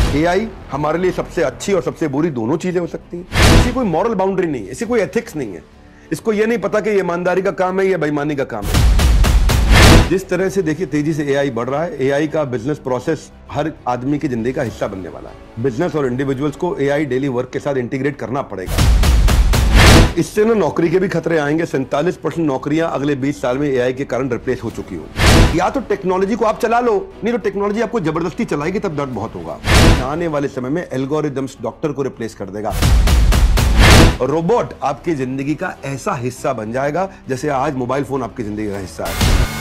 AI हमारे लिए सबसे अच्छी और सबसे बुरी दोनों चीजें हो सकती हैं। इसकी कोई मॉरल बाउंड्री नहीं है, इसकी कोई एथिक्स नहीं है। इसको यह नहीं पता कि ये ईमानदारी का काम है या बेईमानी का काम है। जिस तरह से देखिए तेजी से एआई बढ़ रहा है, एआई का बिजनेस प्रोसेस हर आदमी की जिंदगी का हिस्सा बनने वाला है। बिजनेस और इंडिविजुअल्स को एआई डेली वर्क के साथ इंटीग्रेट करना पड़ेगा। इससे ना नौकरी के भी खतरे आएंगे। 47% नौकरियां अगले 20 साल में एआई के कारण रिप्लेस हो चुकी होंगी। या तो टेक्नोलॉजी को आप चला लो, नहीं तो टेक्नोलॉजी आपको जबरदस्ती चलाएगी, तब दर्द बहुत होगा। आने वाले समय में एल्गोरिदम्स डॉक्टर को रिप्लेस कर देगा। रोबोट आपकी जिंदगी का ऐसा हिस्सा बन जाएगा जैसे आज मोबाइल फोन आपकी जिंदगी का हिस्सा है।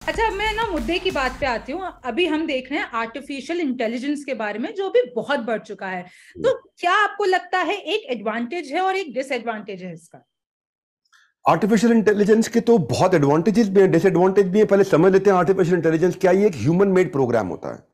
अच्छा, मैं ना मुद्दे की बात पे आती हूँ। अभी हम देख रहे हैं आर्टिफिशियल इंटेलिजेंस के बारे में, जो भी बहुत बढ़ चुका है। तो क्या आपको लगता है एक एडवांटेज है और एक डिसएडवांटेज है इसका? आर्टिफिशियल इंटेलिजेंस के तो बहुत एडवांटेजेस भी हैं, डिसएडवांटेज भी हैं। पहले समझ लेते हैं आर्टिफिशियल इंटेलिजेंस क्या है। ये एक ह्यूमन मेड प्रोग्राम होता है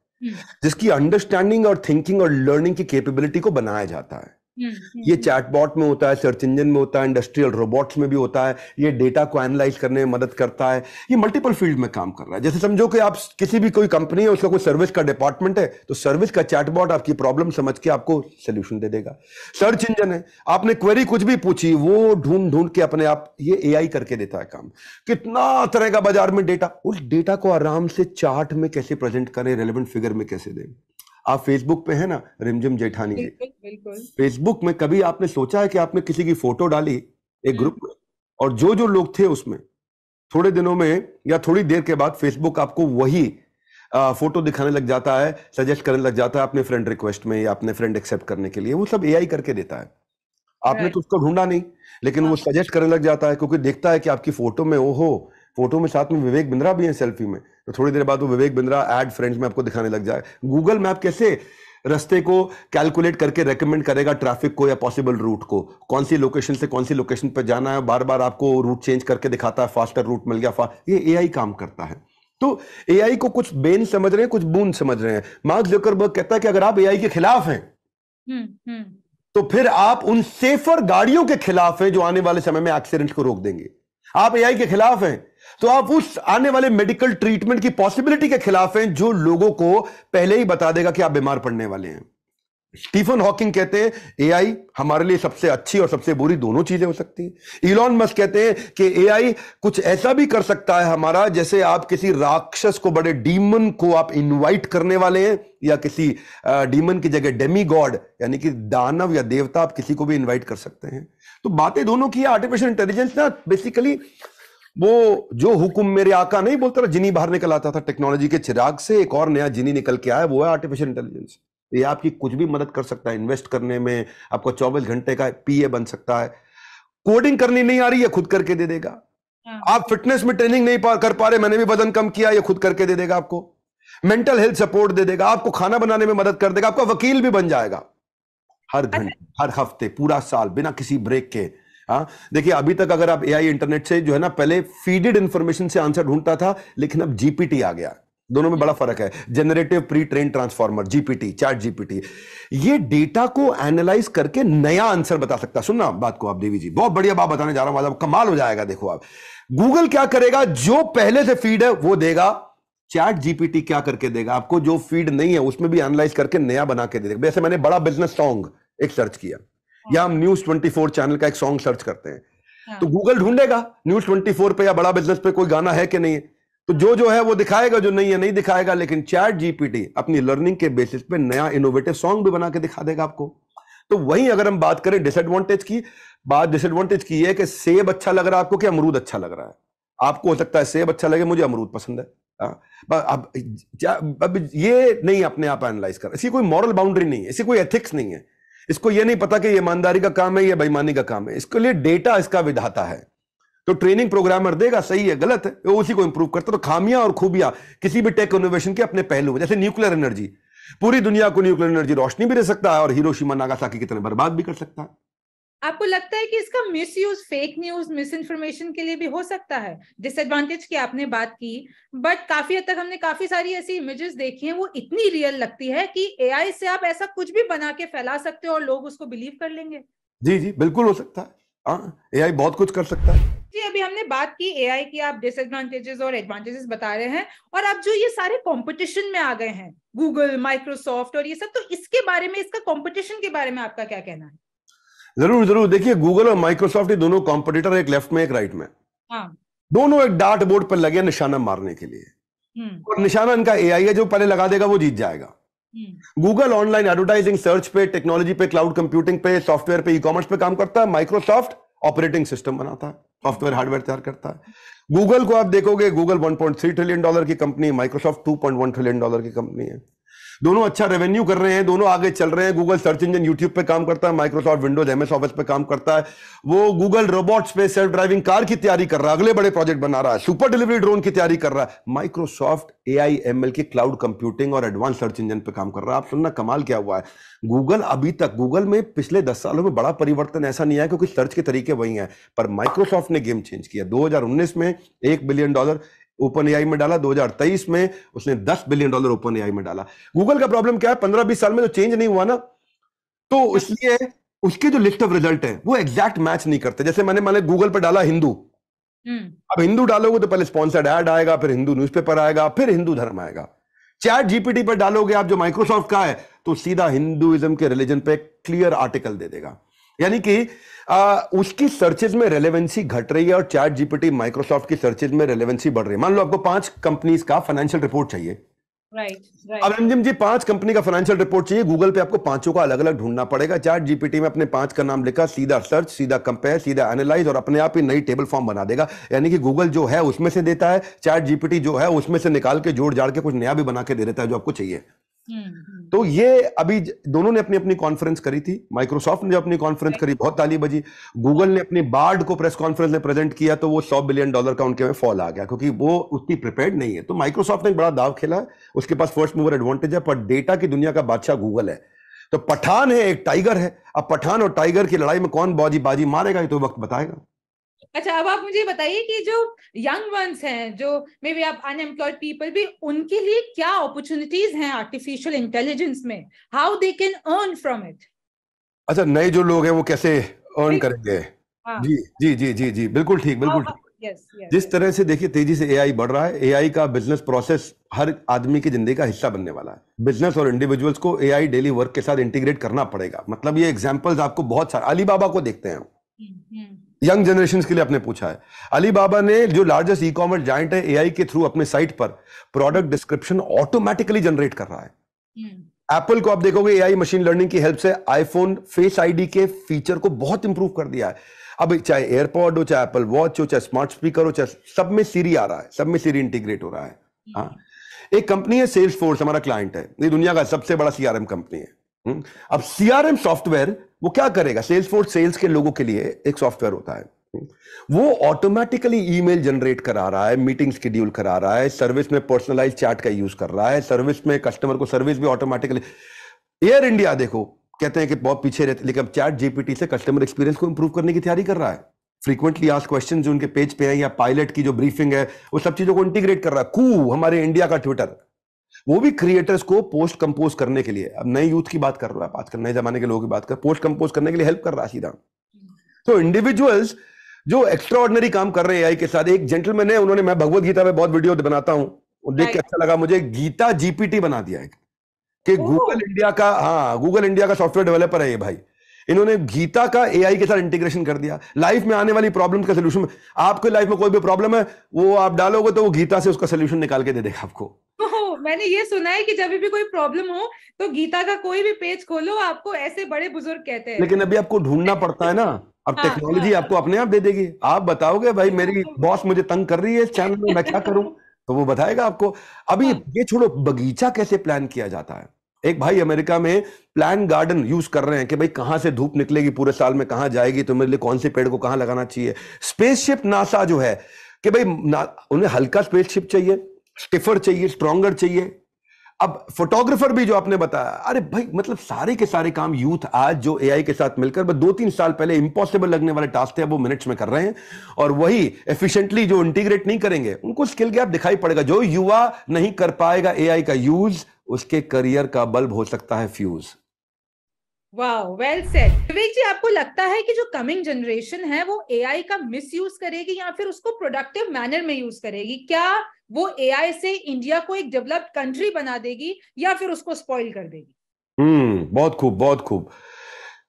जिसकी अंडरस्टैंडिंग और थिंकिंग और लर्निंग की कैपेबिलिटी को बनाया जाता है। ये चैटबॉट में होता है, सर्च इंजन में होता है, इंडस्ट्रियल रोबोट्स में भी होता है। ये डेटा को एनालाइज करने में मदद करता है। ये मल्टीपल फील्ड में काम कर रहा है। जैसे समझो कि आप किसी भी कोई कंपनी है, उसका कोई सर्विस का डिपार्टमेंट है, तो सर्विस का चैटबॉट आपकी प्रॉब्लम समझ के आपको सोल्यूशन दे देगा। सर्च इंजन है, आपने क्वेरी कुछ भी पूछी, वो ढूंढ ढूंढ के अपने आप ये एआई करके देता है काम। कितना तरह का बाजार में डेटा, उस डेटा को आराम से चार्ट में कैसे प्रेजेंट करें, रेलेवेंट फिगर में कैसे दें। आप फेसबुक पे है ना, रिमझिम जेठानी जी। फेसबुक में कभी आपने सोचा है कि आपने किसी की फोटो डाली एक ग्रुप में, और जो जो लोग थे उसमें थोड़े दिनों में या थोड़ी देर के बाद फेसबुक आपको वही फोटो दिखाने लग जाता है, सजेस्ट करने लग जाता है अपने फ्रेंड रिक्वेस्ट में या अपने फ्रेंड एक्सेप्ट करने के लिए। वो सब एआई करके देता है। आपने तो उसको ढूंढा नहीं, लेकिन वो सजेस्ट करने लग जाता है क्योंकि देखता है कि आपकी फोटो में ओहो, फोटो में साथ में विवेक बिंद्रा भी है सेल्फी में, तो थोड़ी देर बाद वो विवेक बिंद्रा ऐड फ्रेंड्स में आपको दिखाने लग जाए। गूगल मैप कैसे रास्ते को कैलकुलेट करके रेकमेंड करेगा, ट्रैफिक को या पॉसिबल रूट को, कौन सी लोकेशन से कौन सी लोकेशन पर जाना है, बार बार आपको रूट चेंज करके दिखाता है, फास्टर रूट मिल गया। ये एआई काम करता है। तो एआई को कुछ बेन समझ रहे हैं, कुछ बूंद समझ रहे हैं। मार्क ज़करबर्ग कहता है कि अगर आप एआई के खिलाफ हैं तो फिर आप उन सेफर गाड़ियों के खिलाफ हैं जो आने वाले समय में एक्सीडेंट को रोक देंगे। आप एआई के खिलाफ हैं तो आप उस आने वाले मेडिकल ट्रीटमेंट की पॉसिबिलिटी के खिलाफ हैं जो लोगों को पहले ही बता देगा कि आप बीमार पड़ने वाले हैं। स्टीफन हॉकिंग कहते हैं एआई हमारे लिए सबसे अच्छी और सबसे बुरी दोनों चीजें हो सकती हैं। इलॉन मस्क कहते हैं कि एआई कुछ ऐसा भी कर सकता है हमारा, जैसे आप किसी राक्षस को, बड़े डीमन को आप इनवाइट करने वाले हैं, या किसी डीमन की जगह डेमी गॉड यानी कि दानव या देवता, आप किसी को भी इनवाइट कर सकते हैं। तो बातें दोनों की। आर्टिफिशियल इंटेलिजेंस ना बेसिकली वो जो हुक्म मेरे आका नहीं बोलता था, जिनी बाहर निकल आता था टेक्नोलॉजी के चिराग से, एक और नया जिनी निकल के आया, वो है आर्टिफिशियल इंटेलिजेंस। ये आपकी कुछ भी मदद कर सकता है इन्वेस्ट करने में, आपको 24 घंटे का पीए बन सकता है। कोडिंग करनी नहीं आ रही है, खुद करके दे देगा। आप फिटनेस में ट्रेनिंग नहीं कर पा रहे, मैंने भी वजन कम किया, ये खुद करके दे देगा आपको। मेंटल हेल्थ सपोर्ट दे देगा, आपको खाना बनाने में मदद कर देगा, आपका वकील भी बन जाएगा हर घंटे, हर हफ्ते, पूरा साल, बिना किसी ब्रेक के। हाँ देखिए, अभी तक अगर आप एआई इंटरनेट से जो है ना, पहले फीडेड इंफॉर्मेशन से आंसर ढूंढता था, लेकिन अब जीपीटी आ गया। दोनों में बड़ा फर्क है। Generative pre train transformer, GPT, chat GPT, ये डेटा को एनालाइज करके नया आंसर बता सकता है। सुनना बात को आप देवी जी, बहुत बढ़िया बात बताने जा रहा हूं, कमाल हो जाएगा। देखो आप, गूगल क्या करेगा, जो पहले से फीड है वो देगा। चैट जीपीटी क्या करके देगा आपको, जो फीड नहीं है उसमें भी एनालाइज करके नया बना के दे देगा। जैसे मैंने बड़ा बिजनेस सॉन्ग एक सर्च किया, या हम न्यूज 24 चैनल का एक सॉन्ग सर्च करते हैं, तो गूगल ढूंढेगा न्यूज 24 पे या बड़ा बिजनेस पे कोई गाना है कि नहीं है, तो जो है वो दिखाएगा, जो नहीं है नहीं दिखाएगा। लेकिन चैट जीपीटी अपनी लर्निंग के बेसिस पे नया इनोवेटिव सॉन्ग भी बना के दिखा देगा आपको। तो वहीं अगर हम बात करें डिसएडवांटेज की, बात डिसएडवांटेज की है कि सेब अच्छा लग रहा है आपको कि अमरूद अच्छा लग रहा है। आपको हो सकता है सेब अच्छा लगे, मुझे अमरूद पसंद है। अब ये नहीं अपने आप एनालाइज कर, इसकी कोई मॉरल बाउंड्री नहीं है, इसकी कोई एथिक्स नहीं है। इसको ये नहीं पता कि ये ईमानदारी का काम है या बेईमानी का काम है। इसके लिए डेटा इसका विधाता है। तो ट्रेनिंग प्रोग्रामर देगा, सही है गलत है, वो उसी को इंप्रूव करता है। तो खामियां और खूबियां किसी भी टेक इनोवेशन के अपने पहलू हैं। जैसे न्यूक्लियर एनर्जी, पूरी दुनिया को न्यूक्लियर एनर्जी रोशनी भी दे सकता है और हिरोशिमा नागासाकी की तरह बर्बाद भी कर सकता है। आपको लगता है कि इसका misuse, fake news, miss information के लिए भी हो सकता है? डिसएडवांटेज की आपने बात की, बट काफी हद तक हमने काफी सारी ऐसी इमेजेस देखी हैं, वो इतनी रियल लगती है कि एआई से आप ऐसा कुछ भी बना के फैला सकते हो और लोग उसको बिलीव कर लेंगे। जी जी बिल्कुल हो सकता है। हाँ, एआई बहुत कुछ कर सकता है। जी, अभी हमने बात की एआई की, आप डिसएडवांटेजेस और एडवांटेजेस बता रहे हैं, और अब जो ये सारे कंपटीशन में आ गए हैं, गूगल, माइक्रोसॉफ्ट और ये सब, तो इसके बारे में, इसका कंपटीशन के बारे में आपका क्या कहना है? जरूर जरूर, देखिए गूगल और माइक्रोसॉफ्ट ये दोनों कॉम्पिटिटर, एक लेफ्ट में एक राइट में, हाँ। दोनों एक डार्ट बोर्ड पर लगे निशाना मारने के लिए। और निशाना इनका एआई है, जो पहले लगा देगा वो जीत जाएगा। गूगल ऑनलाइन एडवर्टाइजिंग, सर्च पे, टेक्नोलॉजी पे, क्लाउड कंप्यूटिंग पे, सॉफ्टवेयर पे, ई कॉमर्स पे काम करता है। माइक्रोसॉफ्ट ऑपरेटिंग सिस्टम बनाता है, सॉफ्टवेयर हार्डवेयर तैयार करता है। गूगल को आप देखोगे, गूगल $1.3 ट्रिलियन की कंपनी, माइक्रोसॉफ्ट $2.1 ट्रिलियन की कंपनी है। दोनों अच्छा रेवेन्यू कर रहे हैं, दोनों आगे चल रहे हैं। गूगल सर्च इंजन यूट्यूब पे काम करता है, माइक्रोसॉफ्ट विंडोज एमएस ऑफिस पे काम करता है। वो गूगल रोबोट्स पे, सेल्फ ड्राइविंग कार की तैयारी कर रहा है, अगले बड़े प्रोजेक्ट बना रहा है। सुपर डिलीवरी ड्रोन की तैयारी कर रहा है। माइक्रोसॉफ्ट एआई एमएल की क्लाउड कंप्यूटिंग और एडवांस सर्च इंजन पे काम कर रहा है। आप सुनना कमाल क्या हुआ है, गूगल अभी तक, गूगल में पिछले 10 सालों में बड़ा परिवर्तन ऐसा नहीं आया, क्योंकि सर्च के तरीके वही हैं, पर माइक्रोसॉफ्ट ने गेम चेंज किया। 2019 में $1 बिलियन ओपन एआई में डाला, 2023 में उसने $10 बिलियन ओपन एआई में डाला। गूगल का प्रॉब्लम क्या है, 15-20 साल में तो चेंज नहीं हुआ ना, तो इसलिए उसके जो लिस्ट ऑफ रिजल्ट है वो एग्जैक्ट मैच नहीं करते। जैसे मैंने गूगल पर डाला हिंदू, अब हिंदू डालोगे तो पहले स्पॉन्सर्ड ऐड आएगा, फिर हिंदू न्यूज़पेपर आएगा, फिर हिंदू धर्म आएगा। चैट जीपीटी पर डालोगे आप, जो माइक्रोसॉफ्ट का है, तो सीधा हिंदुइज्म के रिलीजन पे क्लियर आर्टिकल दे देगा। यानी कि उसकी सर्चेज में रेलेवेंसी घट रही है, और चैट जीपीटी, माइक्रोसॉफ्ट की सर्चेज में रेलेवेंसी बढ़ रही है। मान लो आपको 5 कंपनीज का फाइनेंशियल रिपोर्ट चाहिए, अब रंजिम जी 5 कंपनी का फाइनेंशियल रिपोर्ट चाहिए, गूगल पे आपको 5 का अलग अलग ढूंढना पड़ेगा। चैट जीपीटी में अपने 5 का नाम लिखा, सीधा सर्च, सीधा कंपेयर, सीधा एनालाइज, और अपने आप ही नई टेबल फॉर्म बना देगा। यानी कि गूगल जो है उसमें से देता है, चैट जीपीटी जो है उसमें से निकाल के जोड़ जाड़ के कुछ नया भी बना के दे देता है जो आपको चाहिए। तो ये अभी दोनों ने अपनी अपनी कॉन्फ्रेंस करी थी। माइक्रोसॉफ्ट ने जो अपनी कॉन्फ्रेंस करी, बहुत ताली बजी। गूगल ने अपनी बार्ड को प्रेस कॉन्फ्रेंस में प्रेजेंट किया, तो वो $100 बिलियन का उनके में फॉल आ गया, क्योंकि वो उतनी प्रिपेयर्ड नहीं है। तो माइक्रोसॉफ्ट ने एक बड़ा दाव खेला है, उसके पास फर्स्ट मूवर एडवांटेज है, पर डेटा की दुनिया का बादशाह गूगल है। तो पठान है, एक टाइगर है। अब पठान और टाइगर की लड़ाई में कौन बाजी मारेगा, ये तो वक्त बताएगा। अच्छा, अब आप मुझे बताइए कि जो यंग वंस हैं, जो मे बी आप अनएम्प्लॉयड पीपल भी, उनके लिए क्या अपॉर्चुनिटीज हैं आर्टिफिशियल इंटेलिजेंस में, how they can earn from it? अच्छा, नए जो लोग हैं वो कैसे अर्न करेंगे? जी जी जी जी जी, बिल्कुल ठीक, बिल्कुल ठीक। जिस तरह से देखिए तेजी से एआई बढ़ रहा है, एआई का बिजनेस प्रोसेस हर आदमी की जिंदगी का हिस्सा बनने वाला है। बिजनेस और इंडिविजुअल्स को एआई डेली वर्क के साथ इंटीग्रेट करना पड़ेगा। मतलब ये एग्जांपल्स आपको बहुत सारे, अलीबाबा को देखते हैं, यंग जनरेशन के लिए आपने पूछा है। अलीबाबा ने, जो लार्जेस्ट ई कॉमर्स जायंट है, एआई के थ्रू अपने साइट पर प्रोडक्ट डिस्क्रिप्शन ऑटोमेटिकली जनरेट कर रहा है। एप्पल को आप देखोगे, एआई मशीन लर्निंग की हेल्प से आईफोन फेस आईडी के फीचर को बहुत इंप्रूव कर दिया है। अब चाहे एयरपॉड हो, चाहे एप्पल वॉच हो, चाहे स्मार्ट स्पीकर हो, चाहे सब में सीरी आ रहा है, सब में सीरी इंटीग्रेट हो रहा है। हाँ, एक कंपनी है सेल्स फोर्स, हमारा क्लाइंट है, ये दुनिया का सबसे बड़ा सीआरएम कंपनी है। अब सीआरएम सॉफ्टवेयर वो क्या करेगा, सेल्स फोर्स सेल्स के लोगों के लिए एक सॉफ्टवेयर होता है, वो ऑटोमेटिकली ईमेल जनरेट करा रहा है, मीटिंग शेड्यूल करा रहा है, सर्विस में पर्सनलाइज चैट का यूज कर रहा है, सर्विस में कस्टमर को सर्विस भी ऑटोमेटिकली। एयर इंडिया देखो, कहते हैं कि बहुत पीछे रहते, लेकिन अब चैट जीपीटी से कस्टमर एक्सपीरियंस को इंप्रूव करने की तैयारी कर रहा है। फ्रीक्वेंटली आस्क्ड क्वेश्चन जो उनके पेज पे है, या पायलट की जो ब्रीफिंग है, वो सब चीजों को इंटीग्रेट कर रहा है। कू, हमारे इंडिया का ट्विटर, वो भी क्रिएटर्स को पोस्ट कंपोज करने के लिए, अब नए यूथ की बात कर रहा है, आजकल नए जमाने के लोगों की बात कर, पोस्ट कंपोज करने के लिए हेल्प कर रहा है सीधा। तो इंडिविजुअल्स जो एक्स्ट्राऑर्डिनरी काम कर रहे हैं एआई के साथ, एक जेंटलमैन है, उन्होंने, मैं भगवत गीता पे बहुत वीडियो बनाता हूं, देख के अच्छा लगा मुझे, गीता जीपीटी बना दिया है कि गूगल इंडिया का, हाँ, गूगल इंडिया का सॉफ्टवेयर डेवलपर है ये भाई, इन्होंने गीता का एआई के साथ इंटीग्रेशन कर दिया। लाइफ में आने वाली प्रॉब्लम का सोल्यूशन, आपके लाइफ में कोई भी प्रॉब्लम है, वो आप डालोगे तो वो गीता से उसका सोल्यूशन निकाल के दे देगा आपको। मैंने ये सुना है कि जब भी कोई प्रॉब्लम हो तो गीता का कोई भी पेज खोलो, आपको ऐसे बड़े बुजुर्ग कहते हैं। लेकिन अभी आपको ढूंढना पड़ता है ना, अब टेक्नोलॉजी आपको अपने आप दे देगी। आप बताओगे भाई मेरी बॉस मुझे तंग कर रही है इस चैनल में, मैं क्या करूं, तो वो बताएगा आपको। अभी ये छोड़ो, बगीचा कैसे प्लान किया जाता है। एक भाई अमेरिका में प्लान गार्डन यूज कर रहे हैं कि भाई कहां से धूप निकलेगी पूरे साल में, कहां जाएगी, तो मेरे लिए कौन से पेड़ को कहां लगाना चाहिए। स्पेसशिप नासा जो है कि भाई उन्हें हल्का स्पेसशिप चाहिए, स्टिफर चाहिए, स्ट्रॉन्गर चाहिए। अब फोटोग्राफर भी जो आपने बताया, अरे भाई मतलब सारे के सारे काम यूथ आज जो एआई के साथ मिलकर, 2-3 साल पहले इंपॉसिबल लगने वाले टास्क थे, वो मिनट्स में कर रहे हैं। और वही एफिशिएंटली जो इंटीग्रेट नहीं करेंगे, उनको स्किल गैप दिखाई पड़ेगा। जो युवा नहीं कर पाएगा एआई का यूज, उसके करियर का बल्ब हो सकता है fuse. Wow, well said. Vivek ji, आपको लगता है कि जो कमिंग जनरेशन है वो एआई का मिसयूज करेगी या फिर उसको प्रोडक्टिव मैनर में यूज करेगी? क्या वो एआई से इंडिया को एक डेवलप्ड कंट्री बना देगी या फिर उसको स्पॉइल कर देगी? बहुत खूब, बहुत खूब।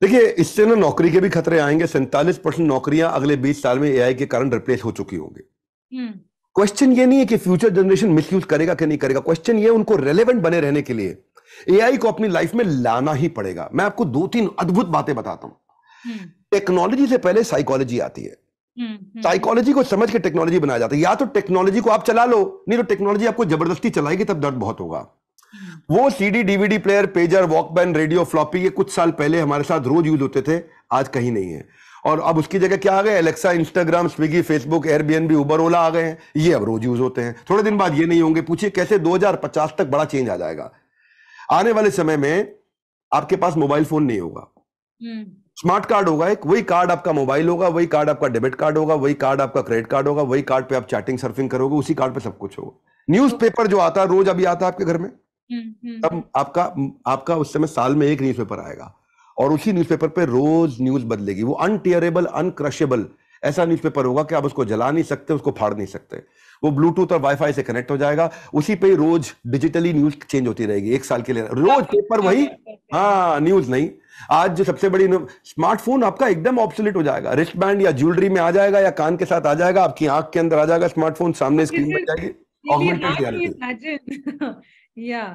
देखिए, इससे ना नौकरी के भी खतरे आएंगे। 47% नौकरियां अगले 20 साल में एआई के कारण रिप्लेस हो चुकी होंगी। क्वेश्चन ये नहीं है कि फ्यूचर जनरेशन मिसयूज करेगा कि नहीं करेगा, क्वेश्चन ये उनको रेलेवेंट बने रहने के लिए एआई को अपनी लाइफ में लाना ही पड़ेगा। मैं आपको 2-3 अद्भुत बातें बताता हूं। टेक्नोलॉजी से पहले साइकोलॉजी आती है। साइकोलॉजी को समझ के टेक्नोलॉजी बनाया जाता है। या तो टेक्नोलॉजी को आप चला लो, नहीं तो टेक्नोलॉजी आपको जबरदस्ती चलाएगी, तब दर्द बहुत होगा। वो CD, DVD player, pager, Walkman, radio, floppy, ये कुछ साल पहले हमारे साथ रोज यूज होते थे, आज कहीं नहीं है। और अब उसकी जगह क्या आ गए? Alexa, Instagram, Swiggy, Facebook, Airbnb, Uber, Ola आ गए हैं। ये अब रोज यूज होते हैं। थोड़े दिन बाद ये नहीं होंगे। पूछिए कैसे 2050 तक बड़ा चेंज आ जाएगा। आने वाले समय में आपके पास मोबाइल फोन नहीं होगा, स्मार्ट कार्ड होगा एक। वही कार्ड आपका मोबाइल होगा, वही कार्ड आपका डेबिट कार्ड होगा, वही कार्ड आपका क्रेडिट कार्ड होगा, वही कार्ड पे आप चैटिंग सर्फिंग करोगे, उसी कार्ड पे सब कुछ होगा। न्यूज़पेपर जो आता है रोज, अभी आता है आपके घर में, तब आपका उस समय साल में एक न्यूज़पेपर आएगा और उसी न्यूज़पेपर पे रोज न्यूज बदलेगी। वो अनटियरेबल, अनक्रशेबल ऐसा न्यूज़पेपर होगा कि आप उसको जला नहीं सकते, उसको फाड़ नहीं सकते। वो ब्लूटूथ और वाईफाई से कनेक्ट हो जाएगा, उसी पे रोज डिजिटली न्यूज चेंज होती रहेगी। एक साल के लिए रोज पेपर वही, हाँ, न्यूज नहीं। आज जो सबसे बड़ी स्मार्टफोन आपका एकदम ऑब्सोलेट हो जाएगा। रिस्ट बैंड या ज्वेलरी में आ जाएगा या कान के साथ आ जाएगा, आपकी आंख के अंदर आ जाएगा स्मार्टफोन, सामने स्क्रीन में जाएगी, ऑगमेंटेड रियलिटी। या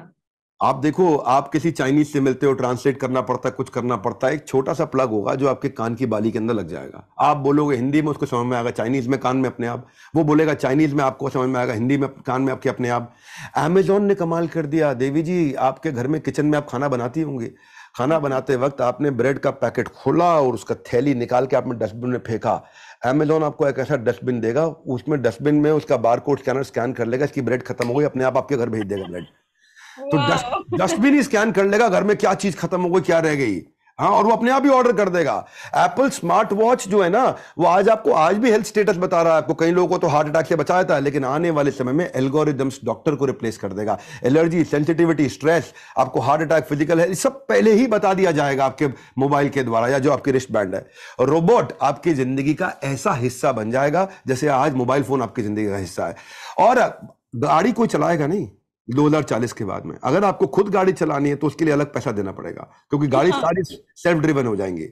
आप देखो, आप किसी चाइनीज से मिलते हो, ट्रांसलेट करना पड़ता है, कुछ करना पड़ता है, एक छोटा सा प्लग होगा जो आपके कान की बाली के अंदर लग जाएगा। आप बोलोगे हिंदी में, उसको समझ में आएगा चाइनीज में, कान में अपने आप। वो बोलेगा चाइनीज में, आपको समझ में आएगा हिंदी में, कान में आपके अपने आप। अमेजोन ने कमाल कर दिया। देवी जी, आपके घर में किचन में आप खाना बनाती होंगी, खाना बनाते वक्त आपने ब्रेड का पैकेट खोला और उसका थैली निकाल के आपने डस्टबिन में फेंका। अमेजोन आपको एक ऐसा डस्टबिन देगा, उसमें डस्टबिन में उसका बारकोड स्कैनर स्कैन कर लेगा, इसकी ब्रेड खत्म हो गई, अपने आप आपके घर भेज देगा ब्रेड। तो डस्टबिन ही स्कैन कर लेगा घर में क्या चीज खत्म हो गई, क्या रह गई। हाँ, और वो अपने आप ही ऑर्डर कर देगा। एप्पल स्मार्ट वॉच जो है ना, वो आज भी हेल्थ स्टेटस बता रहा है आपको। कई लोगों को तो हार्ट अटैक से बचाता है, लेकिन आने वाले समय में एल्गोरिदम्स डॉक्टर को रिप्लेस कर देगा। एलर्जी, सेंसिटिविटी, स्ट्रेस, आपको हार्ट अटैक, फिजिकल हेल्थ, सब पहले ही बता दिया जाएगा आपके मोबाइल के द्वारा या जो आपकी रिस्ट बैंड है। रोबोट आपकी जिंदगी का ऐसा हिस्सा बन जाएगा जैसे आज मोबाइल फोन आपकी जिंदगी का हिस्सा है। और गाड़ी कोई चलाएगा नहीं 2040 के बाद में। अगर आपको खुद गाड़ी चलानी है तो उसके लिए अलग पैसा देना पड़ेगा, क्योंकि गाड़ी सारी सेल्फ ड्रिवन हो जाएंगी।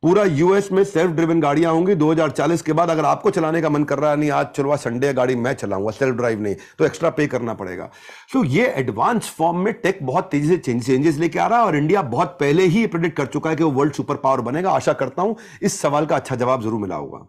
पूरा यूएस में सेल्फ ड्रिवन गाड़ियां होंगी 2040 के बाद। अगर आपको चलाने का मन कर रहा है, नहीं आज चलो संडे गाड़ी मैं चलाऊंगा, सेल्फ ड्राइव नहीं, तो एक्स्ट्रा पे करना पड़ेगा। तो ये एडवांस फॉर्म में टेक बहुत तेजी से चेंजेस लेके आ रहा है और इंडिया बहुत पहले ही प्रेडिक्ट कर चुका है कि वो वर्ल्ड सुपर पावर बनेगा। आशा करता हूं इस सवाल का अच्छा जवाब जरूर मिला होगा।